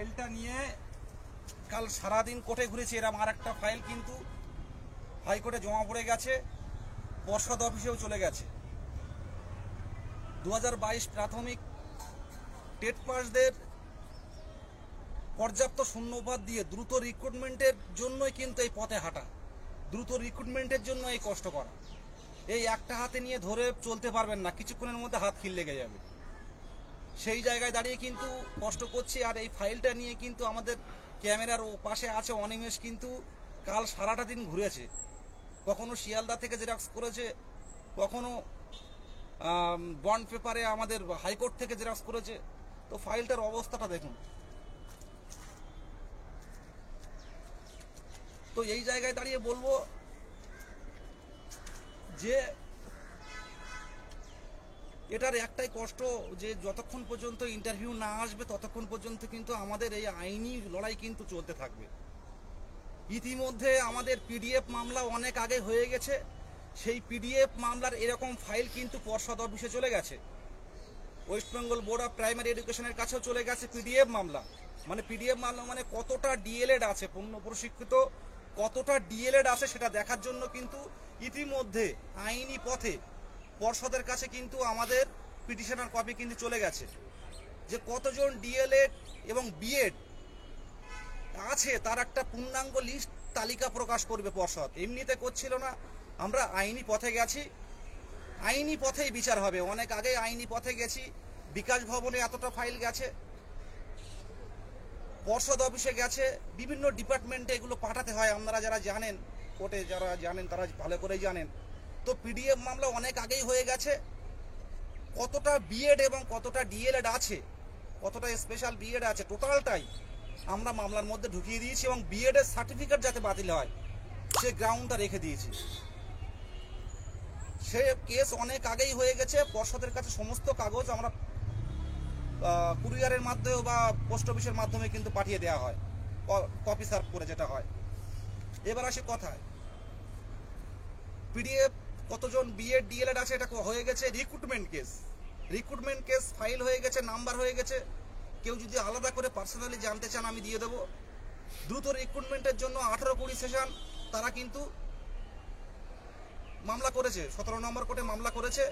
ফাইলটা নিয়ে কাল সারাদিন কোর্টে ঘুরেছি। এরকম আর একটা ফাইল কিন্তু হাইকোর্টে জমা পড়ে গেছে, পর্ষদ অফিসেও চলে গেছে। 2022 প্রাথমিক টেট পাসদের পর্যাপ্ত শূন্যপাত দিয়ে দ্রুত রিক্রুটমেন্টের জন্যই কিন্তু এই পথে হাঁটা, দ্রুত রিক্রুটমেন্টের জন্য এই কষ্ট করা। এই একটা হাতে নিয়ে ধরে চলতে পারবেন না, কিছুক্ষণের মধ্যে হাত খিল লেগে যাবে। সেই জায়গায় দাঁড়িয়ে কিন্তু কষ্ট করছি। আর এই ফাইলটা নিয়ে কিন্তু আমাদের ক্যামেরার পাশে আছে অনিমেষ, কিন্তু কাল সারাটা দিন ঘুরেছে। কখনো শিয়ালদা থেকে জেরক্স করেছে, কখনো বন্ড পেপারে আমাদের হাইকোর্ট থেকে জেরক্স করেছে। তো ফাইলটার অবস্থাটা দেখুন। তো এই জায়গায় দাঁড়িয়ে বলবো যে এটার একটাই কষ্ট, যে যতক্ষণ পর্যন্ত ইন্টারভিউ না আসবে ততক্ষণ পর্যন্ত কিন্তু আমাদের এই আইনি লড়াই কিন্তু চলতে থাকবে। ইতিমধ্যে আমাদের পিডিএফ মামলা অনেক আগে হয়ে গেছে। সেই পিডিএফ মামলার এরকম ফাইল কিন্তু পর্ষদ অফিসে চলে গেছে, West Bengal board of primary এডুকেশনের কাছেও চলে গেছে পিডিএফ মামলা। পিডিএফ মামলা মানে কতটা ডিএলএড আছে, পূর্ণ প্রশিক্ষিত কতটা ডিএলএড আছে সেটা দেখার জন্য কিন্তু ইতিমধ্যে আইনি পথে পর্ষদের কাছে কিন্তু আমাদের পিটিশনার কপি কিন্তু চলে গেছে। যে কতজন ডিএলএড এবং বিএড আছে তার একটা পূর্ণাঙ্গ লিস্ট তালিকা প্রকাশ করবে পর্ষদ। এমনিতে করছিল না, আমরা আইনি পথে গেছি, আইনি পথেই বিচার হবে। অনেক আগে আইনি পথে গেছি, বিকাশ ভবনে এতটা ফাইল গেছে, পর্ষদ অফিসে গেছে, বিভিন্ন ডিপার্টমেন্টে এগুলো পাঠাতে হয়। আপনারা যারা জানেন, কোর্টে যারা জানেন তারা ভালো করেই জানেন। তো পিডিএফ মামলা অনেক আগেই হয়ে গেছে। কতটা বিএড এবং কতটা ডিএলএড আছে, কতটা স্পেশাল বিএড আছে, টোটালটাই আমরা মামলার মধ্যে ঢুকিয়ে দিয়েছি এবং বিএড এর সার্টিফিকেট যাতে বাতিল হয় সে গ্রাউন্ডটা রেখে দিয়েছি। সে কেস অনেক আগেই হয়ে গেছে। পর্ষদের কাছে সমস্ত কাগজ আমরা কুরিয়ারের মাধ্যমে বা পোস্ট অফিসের মাধ্যমে কিন্তু পাঠিয়ে দেওয়া হয়, কপি সার্ভ করে যেটা হয়। এবার আসে কথায়, পিডিএফ কতজন বিএড ডিএলএড আছে এটা হয়ে গেছে রিক্রুটমেন্ট কেস ফাইল হয়ে গেছে, নাম্বার হয়ে গেছে। কেউ যদি আলাদা করে পার্সোনালি জানতে চান আমি দিয়ে দেবো। দ্রুত রিক্রুটমেন্টের জন্য 18-20 সেশন তারা কিন্তু মামলা করেছে, 17 নম্বর কোর্টে মামলা করেছে।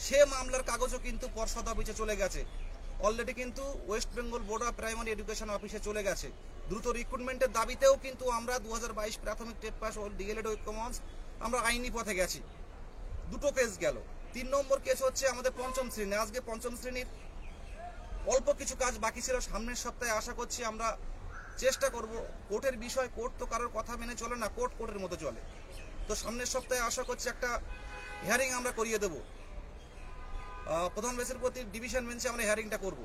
সে মামলার কাগজও কিন্তু পর্ষদ অফিসে চলে গেছে অলরেডি, কিন্তু West Bengal board of primary education অফিসে চলে গেছে। দ্রুত রিক্রুটমেন্টের দাবিতেও কিন্তু আমরা 2022 প্রাথমিক টেট পাস ও ডিএলএড ঐক্যমঞ্চ আমরা আইনি পথে গেছি। দুটো কেস গেল। 3 নম্বর কেস হচ্ছে আমাদের পঞ্চম শ্রেণী। আজকে পঞ্চম শ্রেণীর অল্প কিছু কাজ বাকি ছিল, সামনের সপ্তাহে আশা করছি আমরা চেষ্টা করব। কোর্টের বিষয়, কোর্ট তো কারোর কথা মেনে চলে না, কোর্টের মতো চলে। তো সামনের সপ্তাহে আশা করছি একটা হিয়ারিং আমরা করিয়ে দেব, প্রধান বিচারপতির ডিভিশন বেঞ্চে আমরা হিয়ারিংটা করব।